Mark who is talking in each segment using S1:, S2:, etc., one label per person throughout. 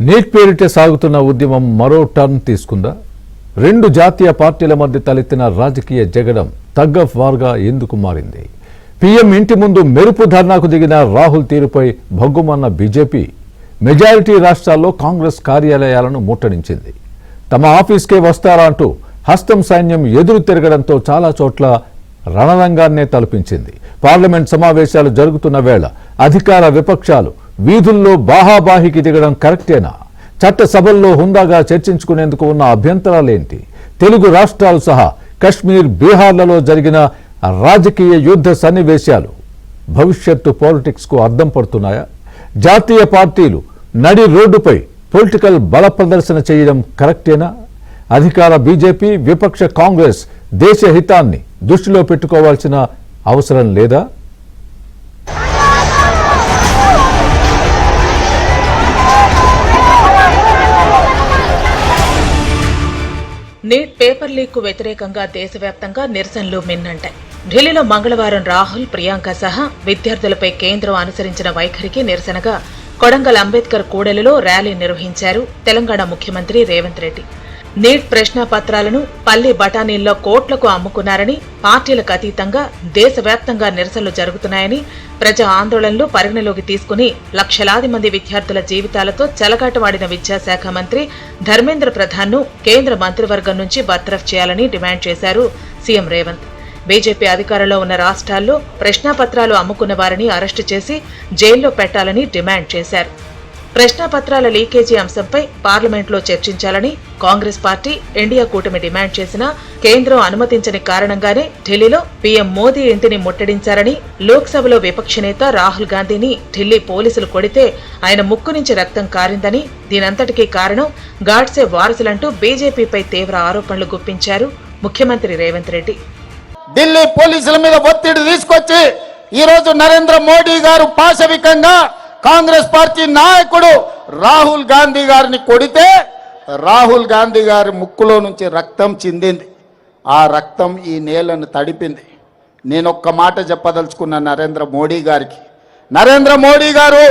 S1: Neat పేరిట సాగుతున్న ఉద్యమం మరో టర్న్ తీసుకుందా? రెండు జాతీయ పార్టీల మధ్య తలెత్తిన రాజకీయ జగడం టగ్ ఆఫ్ వార్గా ఎందుకు మారింది? పీఎం ఇంటి ముందు మెరుపు ధర్నాకు దిగిన రాహుల్ తీరుపై భగ్గుమన్న బీజేపీ మెజారిటీ రాష్ట్రాల్లో కాంగ్రెస్ కార్యాలయాలను ముట్టడించింది. తమ ఆఫీస్కే వస్తారా అంటూ హస్తం సైన్యం ఎదురు తిరగడంతో చాలా చోట్ల రణరంగాన్నే తలపించింది. పార్లమెంట్ సమావేశాలు జరుగుతున్న వేళ అధికార విపక్షాలు వీధుల్లో బాహాబాహికి దిగడం కరెక్టేనా? చట్టసభల్లో హుందాగా చర్చించుకునేందుకు ఉన్న అభ్యంతరాలేంటి? తెలుగు రాష్ట్రాలు సహా కశ్మీర్, బీహార్లలో జరిగిన రాజకీయ యుద్ధ సన్నివేశాలు భవిష్యత్తు పాలిటిక్స్కు అద్దం పడుతున్నాయా? జాతీయ పార్టీలు నడి రోడ్డుపై పొలిటికల్ బల ప్రదర్శన చేయడం కరెక్టేనా? అధికార బీజేపీ, విపక్ష కాంగ్రెస్ దేశ హితాన్ని దృష్టిలో పెట్టుకోవాల్సిన అవసరం లేదా?
S2: నీట్ పేపర్ లీక్ కు వ్యతిరేకంగా దేశవ్యాప్తంగా నిరసనలు మిన్నంటాయి. ఢిల్లీలో మంగళవారం రాహుల్, ప్రియాంక సహా విద్యార్థులపై కేంద్రం అనుసరించిన వైఖరికి నిరసనగా కొడంగల్ అంబేద్కర్ కూడలిలో ర్యాలీ నిర్వహించారు తెలంగాణ ముఖ్యమంత్రి రేవంత్ రెడ్డి. నీట్ ప్రశ్నాపత్రాలను పల్లి బఠానీల్లో కోట్లకు అమ్ముకున్నారని, పార్టీలకు అతీతంగా దేశవ్యాప్తంగా నిరసనలు జరుగుతున్నాయని, ప్రజా ఆందోళనలు పరిగణలోకి తీసుకుని లక్షలాది మంది విద్యార్థుల జీవితాలతో చెలగాటమాడిన విద్యాశాఖ మంత్రి ధర్మేంద్ర ప్రధాన్ను కేంద్ర మంత్రివర్గం నుంచి బర్తరఫ్ చేయాలని డిమాండ్ చేశారు సీఎం రేవంత్. బీజేపీ అధికారంలో ఉన్న రాష్ట్రాల్లో ప్రశ్నాపత్రాలు అమ్ముకున్న వారిని అరెస్టు చేసి జైల్లో పెట్టాలని డిమాండ్ చేశారు. ప్రశ్నాపత్రాల లీకేజీ అంశంపై పార్లమెంట్లో చర్చించాలని కాంగ్రెస్ పార్టీ, ఇండియా కూటమి డిమాండ్ చేసినా కేంద్రం అనుమతించని కారణంగానే ఢిల్లీలో పీఎం మోదీ ఇంటిని ముట్టడించారని, లోక్సభలో విపక్ష నేత రాహుల్ గాంధీని ఢిల్లీ పోలీసులు కొడితే ఆయన ముక్కు నుంచి రక్తం కారిందని, దీనంతటికీ కారణం గాడ్సే వారసులంటూ బీజేపీపై తీవ్ర ఆరోపణలు గుప్పించారు ముఖ్యమంత్రి రేవంత్ రెడ్డి.
S3: ఢిల్లీ పోలీసుల మీద ఒత్తిడి తీసుకొచ్చి ఈరోజు నరేంద్ర మోడీ గారు పాశవికంగా కాంగ్రెస్ పార్టీ నాయకుడు రాహుల్ గాంధీ గారిని కొడితే రాహుల్ గాంధీ గారి ముక్కులో నుంచి రక్తం చిందింది. ఆ రక్తం ఈ నేలను తడిపింది. నేను ఒక్క మాట చెప్పదలుచుకున్న నరేంద్ర మోడీ గారికి, నరేంద్ర మోడీ గారు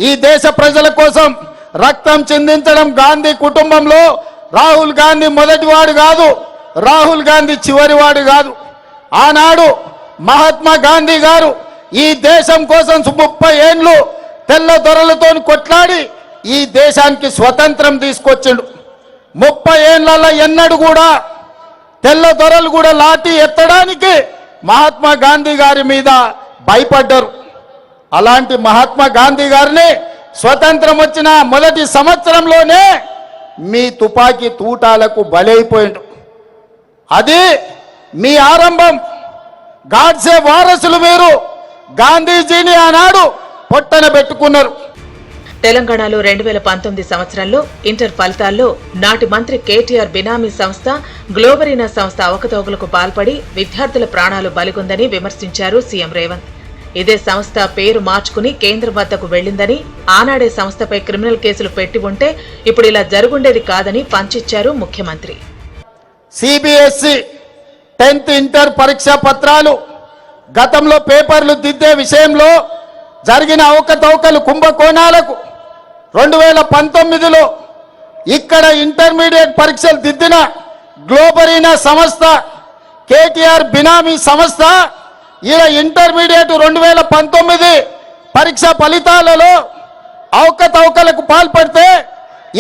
S3: ఈ దేశ ప్రజల కోసం రక్తం చిందించడం గాంధీ కుటుంబంలో రాహుల్ గాంధీ మొదటివాడు కాదు, రాహుల్ గాంధీ చివరివాడు కాదు. ఆనాడు మహాత్మా గాంధీ గారు ఈ దేశం కోసం 30 ఏళ్ళు తెల్ల దొరలతో కొట్లాడి ఈ దేశానికి స్వతంత్రం తీసుకొచ్చిండు. 30 ఏళ్లలో ఎన్నడూ కూడా తెల్ల దొరలు కూడా లాఠీ ఎత్తడానికి మహాత్మా గాంధీ గారి మీద భయపడ్డారు. అలాంటి మహాత్మా గాంధీ గారిని స్వతంత్రం వచ్చిన మొదటి సంవత్సరంలోనే మీ తుపాకీ తూటాలకు బలైపోయిండు. అది మీ ఆరంభం. గాడ్సే వారసులు మీరు గాంధీజీని ఆనాడు పొట్టన పెట్టుకున్నారు.
S2: తెలంగాణలో 2019 సంవత్సరంలో ఇంటర్ ఫలితాల్లో నాటి మంత్రి కేటీఆర్ బినామీ సంస్థ గ్లోబరీనా సంస్థ అవకతవకలకు పాల్పడి విద్యార్థుల ప్రాణాలు బలిగొందని విమర్శించారు సీఎం రేవంత్. ఇదే సంస్థ పేరు మార్చుకుని కేంద్రం వద్దకు వెళ్లిందని, ఆనాడే సంస్థపై క్రిమినల్ కేసులు పెట్టి ఉంటే ఇప్పుడు ఇలా జరుగుండేది కాదని పంచిచ్చారు ముఖ్యమంత్రి.
S3: సిబిఎస్ఈ 10th ఇంటర్ పరీక్షా పత్రాలు గతంలో పేపర్లు దిద్దే విషయంలో జరిగిన అవకతవకలు, కుంభకోణాలకు 2019లో ఇక్కడ ఇంటర్మీడియట్ పరీక్షలు దిద్దిన గ్లోబరీనా సంస్థ, కేటీఆర్ బినామీ సంస్థ ఇలా ఇంటర్మీడియట్ 2019 పరీక్ష ఫలితాలలో అవకతవకలకు పాల్పడితే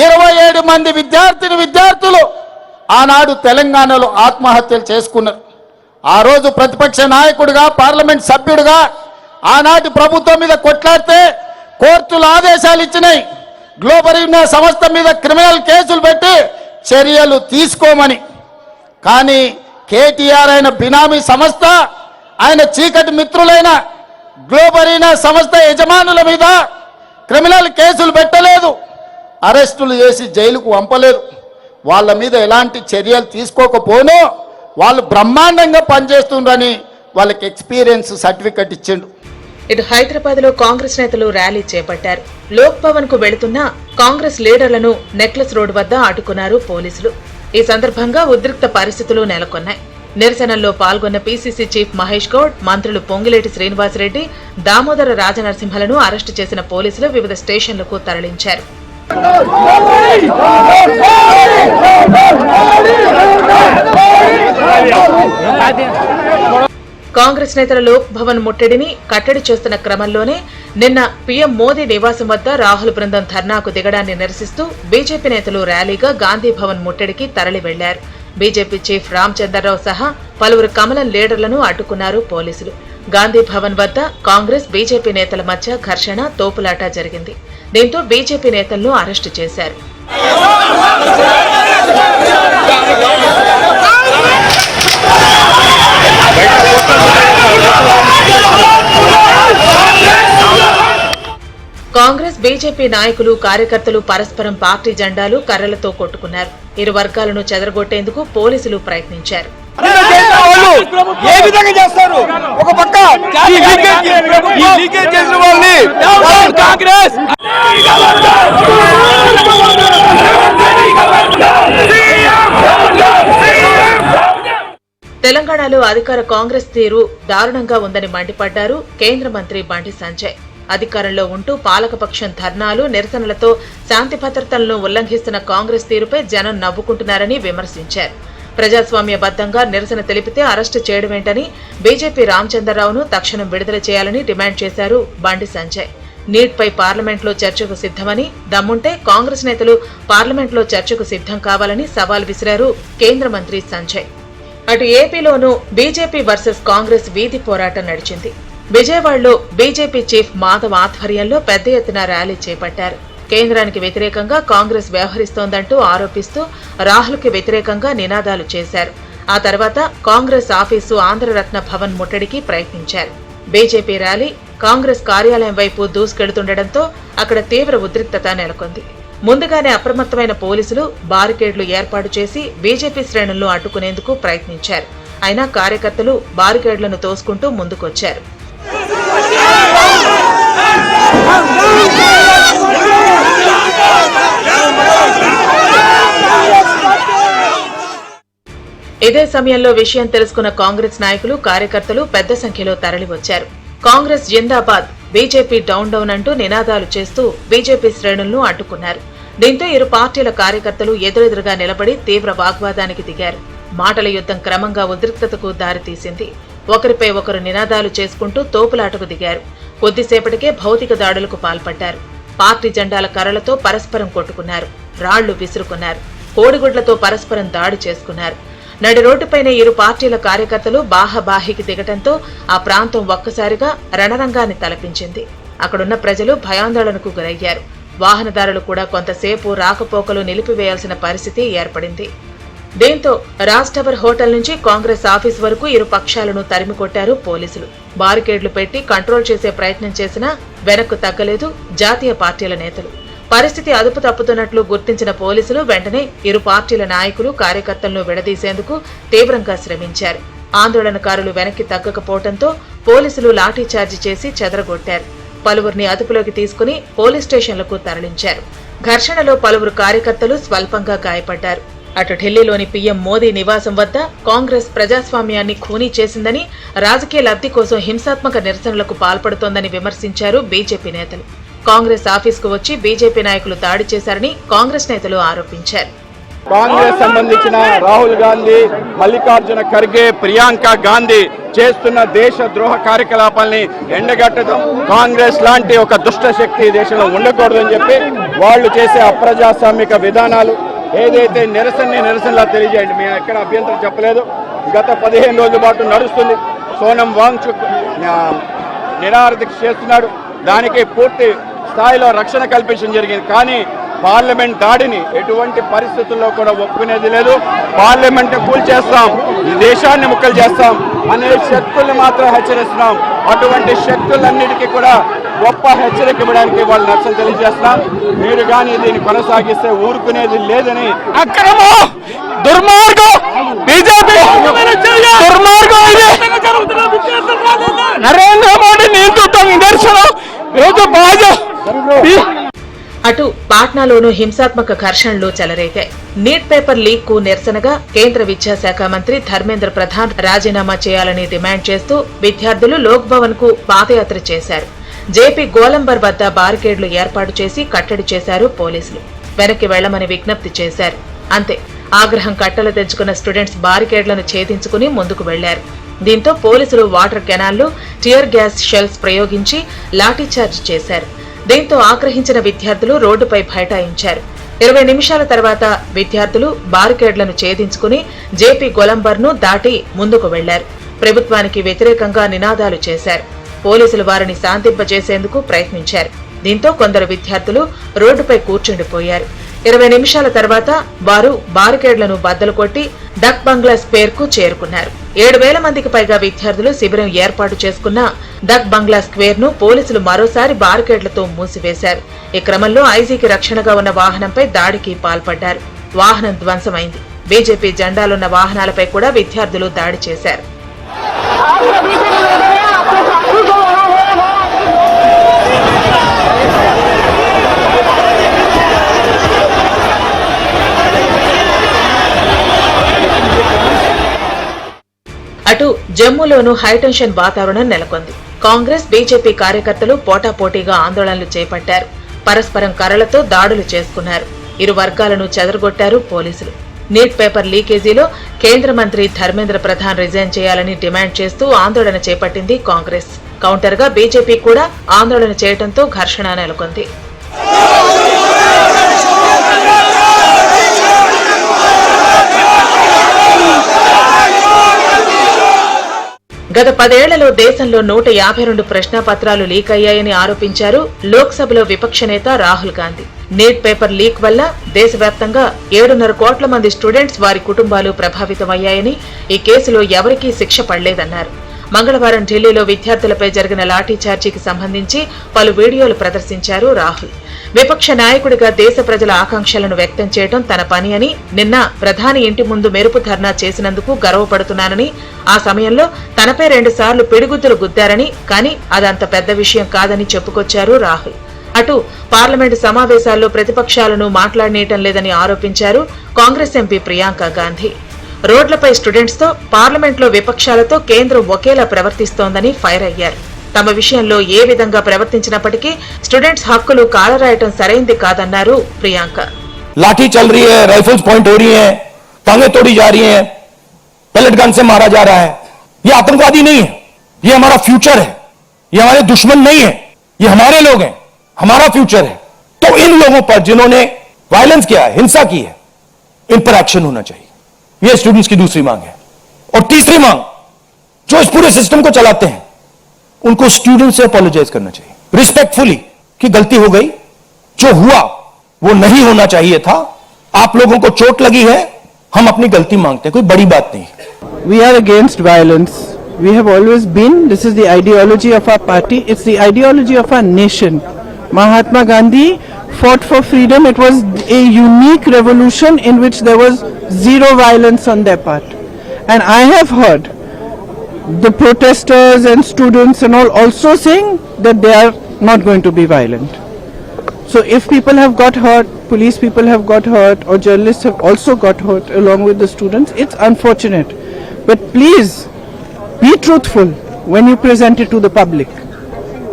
S3: 27 మంది విద్యార్థులు ఆనాడు తెలంగాణలో ఆత్మహత్యలు చేసుకున్నారు. ఆ రోజు ప్రతిపక్ష నాయకుడిగా, పార్లమెంట్ సభ్యుడిగా ఆనాటి ప్రభుత్వం మీద కొట్లాడితే కోర్టులు ఆదేశాలు ఇచ్చినాయి గ్లోబరీనా సంస్థ మీద క్రిమినల్ కేసులు పెట్టి చర్యలు తీసుకోమని. కానీ కేటీఆర్ అయిన బినామీ సంస్థ, ఆయన చీకటి మిత్రులైన గ్లోబరీనా సంస్థ యజమానుల మీద క్రిమినల్ కేసులు పెట్టలేదు, అరెస్టులు చేసి జైలుకు పంపలేదు. వాళ్ళ మీద ఎలాంటి చర్యలు తీసుకోకపోను వాళ్ళు బ్రహ్మాండంగా పనిచేస్తుండ్రని వాళ్ళకి ఎక్స్పీరియన్స్ సర్టిఫికెట్ ఇచ్చిండు.
S2: ఇటు హైదరాబాద్ లో కాంగ్రెస్ నేతలు ర్యాలీ చేపట్టారు. లోక్ భవన్ కు వెళుతున్న కాంగ్రెస్ లీడర్లను నెక్లెస్ రోడ్ వద్ద అడ్డుకున్నారు పోలీసులు. ఈ సందర్భంగా ఉద్రిక్త పరిస్థితులు నెలకొన్నాయి. నిరసనల్లో పాల్గొన్న పీసీసీ చీఫ్ మహేష్ గౌడ్, మంత్రులు పొంగులేటి శ్రీనివాసరెడ్డి, దామోదర రాజనరసింహలను అరెస్టు చేసిన పోలీసులు వివిధ స్టేషన్లకు తరలించారు. కాంగ్రెస్ నేతల లోక్ భవన్ ముట్టడిని కట్టడి చేస్తున్న క్రమంలోనే నిన్న పీఎం మోదీ నివాసం వద్ద రాహుల్ బృందం ధర్నాకు దిగడాన్ని నిరసిస్తూ బీజేపీ నేతలు ర్యాలీగా గాంధీ భవన్ ముట్టడికి తరలి వెళ్లారు. బీజేపీ చీఫ్ రామచంద్రరావు సహా పలువురు కమలం లీడర్లను అడ్డుకున్నారు పోలీసులు. గాంధీ భవన్ వద్ద కాంగ్రెస్ బీజేపీ నేతల మధ్య ఘర్షణ, తోపులాట జరిగింది. దీంతో బీజేపీ నేతలను అరెస్టు చేశారు. కాంగ్రెస్ బీజేపీ నాయకులు, కార్యకర్తలు పరస్పరం పార్టీ జెండాలు, కర్రలతో కొట్టుకున్నారు. ఇరు వర్గాలను చెదరగొట్టేందుకు పోలీసులు ప్రయత్నించారు.
S4: ఏ విధంగా చేస్తారు? ఒక పక్క చేసిన వాళ్ళని కాంగ్రెస్
S2: తెలంగాణలో అధికార కాంగ్రెస్ తీరు దారుణంగా ఉందని మండిపడ్డారు కేంద్ర మంత్రి బండి సంజయ్. అధికారంలో ఉంటూ పాలకపక్షం ధర్నాలు, నిరసనలతో శాంతి భద్రతలను ఉల్లంఘిస్తున్న కాంగ్రెస్ తీరుపై జనం నవ్వుకుంటున్నారని విమర్శించారు. ప్రజాస్వామ్యబద్ధంగా నిరసన తెలిపితే అరెస్టు చేయడమేంటని బీజేపీ రామచంద్రరావును తక్షణం విడుదల చేయాలని డిమాండ్ చేశారు బండి సంజయ్. నీట్ పై పార్లమెంట్లో చర్చకు సిద్ధమని, దమ్ముంటే కాంగ్రెస్ నేతలు పార్లమెంట్లో చర్చకు సిద్ధం కావాలని సవాల్ విసిరారు కేంద్ర మంత్రి సంజయ్. అటు ఏపీలోనూ బీజేపీ వర్సెస్ కాంగ్రెస్ వీధి పోరాటం నడిచింది. విజయవాడలో బీజేపీ చీఫ్ మాధవ్ ఆధ్వర్యంలో పెద్ద ఎత్తున ర్యాలీ చేపట్టారు. కేంద్రానికి వ్యతిరేకంగా కాంగ్రెస్ వ్యవహరిస్తోందంటూ ఆరోపిస్తూ రాహుల్కి వ్యతిరేకంగా నినాదాలు చేశారు. ఆ తర్వాత కాంగ్రెస్ ఆఫీసు ఆంధ్రరత్న భవన్ ముట్టడికి ప్రయత్నించారు. బీజేపీ ర్యాలీ కాంగ్రెస్ కార్యాలయం వైపు దూసుకెడుతుండటంతో అక్కడ తీవ్ర ఉద్రిక్తత నెలకొంది. ముందుగానే అప్రమత్తమైన పోలీసులు బారికేడ్లు ఏర్పాటు చేసి బీజేపీ శ్రేణులను అడ్డుకునేందుకు ప్రయత్నించారు. అయినా కార్యకర్తలు బారికేడ్లను తోసుకుంటూ ముందుకొచ్చారు. ఇదే సమయంలో విషయం తెలుసుకున్న కాంగ్రెస్ నాయకులు, కార్యకర్తలు పెద్ద సంఖ్యలో తరలివచ్చారు. కాంగ్రెస్ జిందాబాద్, బీజేపీ డౌన్ డౌన్ అంటూ నినాదాలు చేస్తూ బీజేపీ శ్రేణులను అడ్డుకున్నారు. దీంతో ఇరు పార్టీల కార్యకర్తలు ఎదురెదురుగా నిలబడి తీవ్ర వాగ్వాదానికి దిగారు. మాటల యుద్ధం క్రమంగా ఉద్రిక్తతకు దారితీసింది. ఒకరిపై ఒకరు నినాదాలు చేసుకుంటూ తోపులాటకు దిగారు. కొద్దిసేపటికే భౌతిక దాడులకు పాల్పడ్డారు. పార్టీ జెండాల కర్రలతో పరస్పరం కొట్టుకున్నారు. రాళ్లు విసురుకున్నారు. కోడిగుడ్లతో పరస్పరం దాడి చేసుకున్నారు. నడి రోడ్డుపైనే ఇరు పార్టీల కార్యకర్తలు బాహాబాహికి దిగటంతో ఆ ప్రాంతం ఒక్కసారిగా రణరంగాన్ని తలపించింది. అక్కడున్న ప్రజలు భయాందోళనకు గురయ్యారు. వాహనదారులు కూడా కొంతసేపు రాకపోకలు నిలిపివేయాల్సిన పరిస్థితి ఏర్పడింది. దీంతో రాజ్ టవర్ హోటల్ నుంచి కాంగ్రెస్ ఆఫీస్ వరకు ఇరు పక్షాలను తరిమికొట్టారు పోలీసులు. బారికేడ్లు పెట్టి కంట్రోల్ చేసే ప్రయత్నం చేసినా వెనక్కు తగ్గలేదు జాతీయ పార్టీల నేతలు. పరిస్థితి అదుపు తప్పుతున్నట్లు గుర్తించిన పోలీసులు వెంటనే ఇరు పార్టీల నాయకులు, కార్యకర్తలను విడదీసేందుకు తీవ్రంగా శ్రమించారు. ఆందోళనకారులు వెనక్కి తగ్గకపోవడంతో పోలీసులు లాఠీచార్జి చేసి చెదరగొట్టారు. పలువురిని అదుపులోకి తీసుకుని పోలీస్ స్టేషన్లకు తరలించారు. ఘర్షణలో పలువురు కార్యకర్తలు స్వల్పంగా గాయపడ్డారు. అటు ఢిల్లీలోని పీఎం మోదీ నివాసం వద్ద కాంగ్రెస్ ప్రజాస్వామ్యాన్ని ఖూనీ చేసిందని, రాజకీయ లబ్ధి కోసం హింసాత్మక నిరసనలకు పాల్పడుతోందని విమర్శించారు బీజేపీ నేతలు. కాంగ్రెస్ ఆఫీసుకు వచ్చి బీజేపీ నాయకులు దాడి చేశారని కాంగ్రెస్ నేతలు ఆరోపించారు.
S4: కాంగ్రెస్ సంబంధించిన రాహుల్ గాంధీ, మల్లికార్జున ఖర్గే, ప్రియాంక గాంధీ చేస్తున్న దేశ ద్రోహ కార్యకలాపాలని ఎండగట్టడం, కాంగ్రెస్ లాంటి ఒక దుష్ట శక్తి దేశంలో ఉండకూడదని చెప్పి వాళ్ళు చేసే అప్రజాస్వామిక విధానాలు ఏదైతే నిరసనలా తెలియజేయండి. మేము ఎక్కడ అభ్యంతరం చెప్పలేదు. గత 15 రోజుల పాటు నడుస్తుంది. సోనం వాంగ్చుక్ నిరాహారదీక్ష చేస్తున్నాడు. దానికి పూర్తి స్థాయిలో రక్షణ కల్పించడం జరిగింది. కానీ పార్లమెంట్ దాడిని ఎటువంటి పరిస్థితుల్లో కూడా ఒప్పుకునేది లేదు. పార్లమెంట్ కూల్చేస్తాం, ఈ దేశాన్ని ముక్కలు చేస్తాం అనే శక్తుల్ని మాత్రం హెచ్చరిస్తున్నాం. అటువంటి శక్తులన్నిటికీ కూడా గొప్ప హెచ్చరిక ఇవ్వడానికి వాళ్ళు నష్టం తెలియజేస్తున్నాం. మీరు కానీ దీన్ని కొనసాగిస్తే ఊరుకునేది లేదని. అక్రమం, దుర్మార్గం, బీజేపీ దుర్మార్గం, నరేంద్ర మోడీ నేతృత్వం నిదర్శనం.
S2: అటు పాట్నాలోనూ హింసాత్మక ఘర్షణలు చెలరేగాయి. నీట్ పేపర్ లీక్ కు నిరసనగా కేంద్ర విద్యాశాఖ మంత్రి ధర్మేంద్ర ప్రధాన్ రాజీనామా చేయాలని డిమాండ్ చేస్తూ విద్యార్థులు లోక్ భవన్ కు పాదయాత్ర చేశారు. జేపీ గోలంబర్ వద్ద బారికేడ్లు ఏర్పాటు చేసి కట్టడి చేశారు పోలీసులు. వెనక్కి వెళ్లమని విజ్ఞప్తి చేశారు. అంతే, ఆగ్రహం కట్టలు తెంచుకున్న స్టూడెంట్స్ బారికేడ్లను ఛేదించుకుని ముందుకు వెళ్లారు. దీంతో పోలీసులు వాటర్ కెనాల్లో టియర్ గ్యాస్ షెల్స్ ప్రయోగించి లాఠీచార్జ్ చేశారు. దీంతో ఆగ్రహించిన విద్యార్థులు రోడ్డుపై బైఠాయించారు. 20 నిమిషాల తర్వాత విద్యార్థులు బారికేడ్లను ఛేదించుకుని జేపీ గోలంబర్ను దాటి ముందుకు వెళ్లారు. ప్రభుత్వానికి వ్యతిరేకంగా నినాదాలు చేశారు. పోలీసులు వారిని శాంతింపజేసేందుకు ప్రయత్నించారు. దీంతో కొందరు విద్యార్థులు రోడ్డుపై కూర్చుండిపోయారు. 20 నిమిషాల తర్వాత వారు బారికేడ్లను బద్దలు కొట్టి డక్ బంగ్లా స్క్వేర్ కు చేరుకున్నారు. 7,000 మందికి పైగా విద్యార్థులు శిబిరం ఏర్పాటు చేసుకున్న డక్ బంగ్లా స్క్వేర్ ను పోలీసులు మరోసారి బారికేడ్లతో మూసివేశారు. ఈ క్రమంలో ఐజీకి రక్షణగా ఉన్న వాహనంపై దాడికి పాల్పడ్డారు. వాహనం ధ్వంసమైంది. బీజేపీ జెండాలున్న వాహనాలపై కూడా విద్యార్థులు దాడి చేశారు. అటు జమ్మూలోనూ హైటెన్షన్ వాతావరణం నెలకొంది. కాంగ్రెస్, బీజేపీ కార్యకర్తలు పోటాపోటీగా ఆందోళనలు చేపట్టారు. పరస్పరం కర్రలతో దాడులు చేసుకున్నారు. ఇరు వర్గాలను చెదరగొట్టారు పోలీసులు. నీట్ పేపర్ లీకేజీలో కేంద్ర మంత్రి ధర్మేంద్ర ప్రధాన్ రిజైన్ చేయాలని డిమాండ్ చేస్తూ ఆందోళన చేపట్టింది కాంగ్రెస్. కౌంటర్ గా బీజేపీ కూడా ఆందోళన చేయడంతో ఘర్షణ నెలకొంది. గత 10 ఏళ్లలో దేశంలో 152 ప్రశ్నాపత్రాలు లీక్ అయ్యాయని ఆరోపించారు లోక్సభలో విపక్ష నేత Rahul Gandhi. Neat paper leak వల్ల దేశవ్యాప్తంగా 7.5 కోట్ల మంది స్టూడెంట్స్, వారి కుటుంబాలు ప్రభావితమయ్యాయని, ఈ కేసులో ఎవరికీ శిక్ష పడలేదన్నారు. మంగళవారం ఢిల్లీలో విద్యార్థులపై జరిగిన లాఠీచార్జీకి సంబంధించి పలు వీడియోలు ప్రదర్శించారు రాహుల్. విపక్ష నాయకుడిగా దేశ ప్రజల ఆకాంక్షలను వ్యక్తం చేయడం తన పని అని, నిన్న ప్రధాని ఇంటి ముందు మెరుపు ధర్నా చేసినందుకు గర్వపడుతున్నానని, ఆ సమయంలో తనపై 2 సార్లు పిడిగుద్దులు గుద్దారని, కానీ అదంత పెద్ద విషయం కాదని చెప్పుకొచ్చారు రాహుల్. అటు పార్లమెంటు సమావేశాల్లో ప్రతిపక్షాలను మాట్లాడనీయటం లేదని ఆరోపించారు కాంగ్రెస్ ఎంపీ ప్రియాంక గాంధీ. రోడ్లపై స్టూడెంట్స్ తో, పార్లమెంట్లో విపక్షాలతో కేంద్రం ఒకేలా ప్రవర్తిస్తోందని ఫైర్ అయ్యారు. తమ విషయంలో ఏ విధంగా ప్రవర్తించినప్పటికీ స్టూడెంట్స్ హక్కులు కాలరాయటం సరైంది కాదన్నారు ప్రియాంక.
S5: लाठी चल रही है, राइफल्स पॉइंट हो रही हैं, टांगे तोड़ी जा रही हैं, पेलेट गन से मारा जा रहा है. ये आतंकवादी नहीं है, ये हमारा फ्यूचर है. ये हमारे दुश्मन नहीं है, ये हमारे लोग हैं, हमारा फ्यूचर है. तो इन लोगों पर जिन्होंने वायलेंस किया है, हिंसा की है, इन पर एक्शन होना चाहिए. ये स्टूडेंट्स की दूसरी मांग है. और तीसरी मांग, जो इस पूरे सिस्टम को चलाते हैं उनको स्टूडेंट से अपोलोजाइज करना चाहिए रिस्पेक्टफुली कि गलती हो गई, जो हुआ वो नहीं होना चाहिए था, आप लोगों को चोट लगी है, हम अपनी गलती मांगते हैं, कोई बड़ी बात नहीं.
S6: We are against violence. We have always been. This is the ideology of our party. It's the ideology of our nation. Mahatma Gandhi fought for freedom. It was a unique revolution in which there was zero violence on their part. And I have heard the protesters and students and all also saying that they are not going to be violent. So if people have got hurt, police people have got hurt, or journalists have also got hurt along with the students, it's unfortunate. But please be truthful when you present it to the public.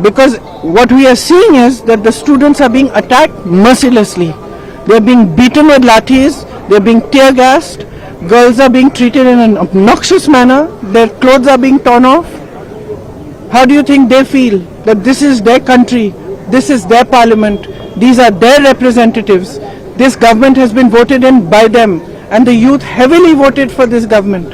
S6: Because what we are seeing is that the students are being attacked mercilessly. They are being beaten with lathis, they are being tear gassed, girls are being treated in an obnoxious manner, their clothes are being torn off. How do you think they feel that this is their country, this is their parliament, these are their representatives, this government has been voted in by them, and the youth heavily voted for this government.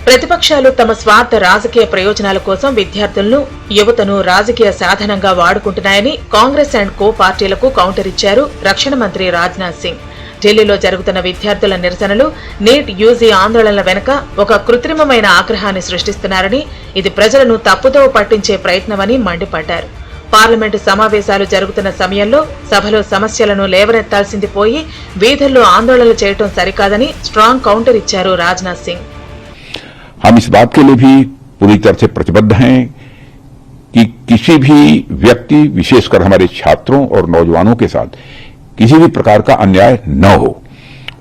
S2: ప్రతిపక్షాలు తమ స్వార్థ రాజకీయ ప్రయోజనాల కోసం విద్యార్థులను, యువతను రాజకీయ సాధనంగా వాడుకుంటున్నాయని కాంగ్రెస్ అండ్ కో పార్టీలకు కౌంటర్ ఇచ్చారు రక్షణ మంత్రి రాజ్నాథ్ సింగ్. ఢిల్లీలో జరుగుతున్న విద్యార్థుల నిరసనలు, నీట్ యూజీ ఆందోళనల వెనుక ఒక కృత్రిమమైన ఆగ్రహాన్ని సృష్టిస్తున్నారని, ఇది ప్రజలను తప్పుదోవ పట్టించే ప్రయత్నమని మండిపడ్డారు. పార్లమెంటు సమావేశాలు జరుగుతున్న సమయంలో సభలో సమస్యలను లేవనెత్తాల్సింది పోయి వీధుల్లో ఆందోళనలు చేయడం సరికాదని స్ట్రాంగ్ కౌంటర్ ఇచ్చారు రాజ్నాథ్ సింగ్.
S7: हम इस बात के लिए भी पूरी तरह से प्रतिबद्ध हैं कि किसी भी व्यक्ति, विशेषकर हमारे छात्रों और नौजवानों के साथ किसी भी प्रकार का अन्याय न हो.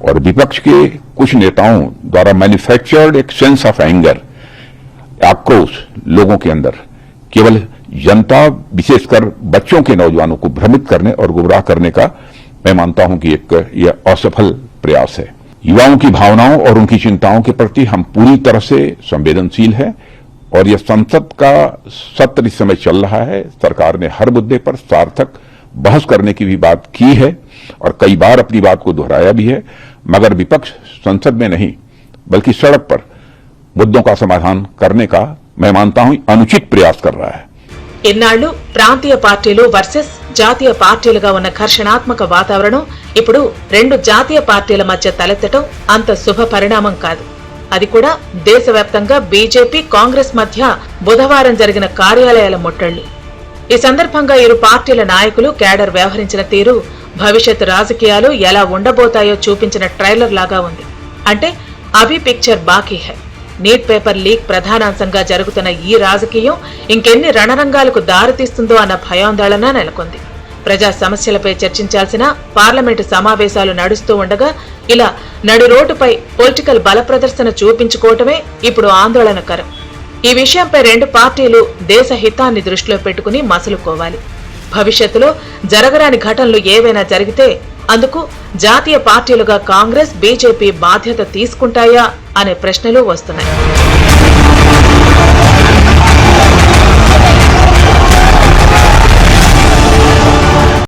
S7: और विपक्ष के कुछ नेताओं द्वारा मैन्युफैक्चर्ड एक सेंस ऑफ एंगर, आक्रोश लोगों के अंदर केवल जनता विशेषकर बच्चों के नौजवानों को भ्रमित करने और गुमराह करने का मैं मानता हूं कि यह असफल प्रयास है। युवाओं की भावनाओं और उनकी चिंताओं के प्रति हम पूरी तरह से संवेदनशील हैं और यह संसद का सत्र इस समय चल रहा है। सरकार ने हर मुद्दे पर सार्थक बहस करने की भी बात की है और कई बार अपनी बात को दोहराया भी है, मगर विपक्ष संसद में नहीं बल्कि सड़क पर मुद्दों का समाधान करने का मैं मानता हूं अनुचित प्रयास कर रहा है।
S2: ఇన్నాళ్లు ప్రాంతీయ పార్టీలు వర్సెస్ జాతీయ పార్టీలుగా ఉన్న ఘర్షణాత్మక వాతావరణం ఇప్పుడు రెండు జాతీయ పార్టీల మధ్య తలెత్తడం అంత శుభ పరిణామం కాదు. అది కూడా దేశవ్యాప్తంగా బీజేపీ కాంగ్రెస్ మధ్య బుధవారం జరిగిన కార్యాలయాల ముట్టళ్లు. ఈ సందర్భంగా ఇరు పార్టీల నాయకులు కేడర్ వ్యవహరించిన తీరు భవిష్యత్ రాజకీయాలు ఎలా ఉండబోతాయో చూపించిన ట్రైలర్ లాగా ఉంది. అంటే అభి పిక్చర్ బాకీ హై. నీట్ పేపర్ లీక్ ప్రధానాంశంగా జరుగుతున్న ఈ రాజకీయం ఇంకెన్ని రణరంగాలకు దారితీస్తుందో అన్న భయాందోళన నెలకొంది. ప్రజా సమస్యలపై చర్చించాల్సిన పార్లమెంటు సమావేశాలు నడుస్తూ ఉండగా ఇలా నడి రోడ్డుపై పొలిటికల్ బల ప్రదర్శన చూపించుకోవటమే ఇప్పుడు ఆందోళనకరం. ఈ విషయంపై రెండు పార్టీలు దేశ హితాన్ని దృష్టిలో పెట్టుకుని మసలుకోవాలి. భవిష్యత్తులో జరగరాని ఘటనలు ఏవైనా జరిగితే అందుకు జాతీయ పార్టీలుగా కాంగ్రెస్, బీజేపీ బాధ్యత తీసుకుంటాయా అనే ప్రశ్నలు వస్తున్నాయి.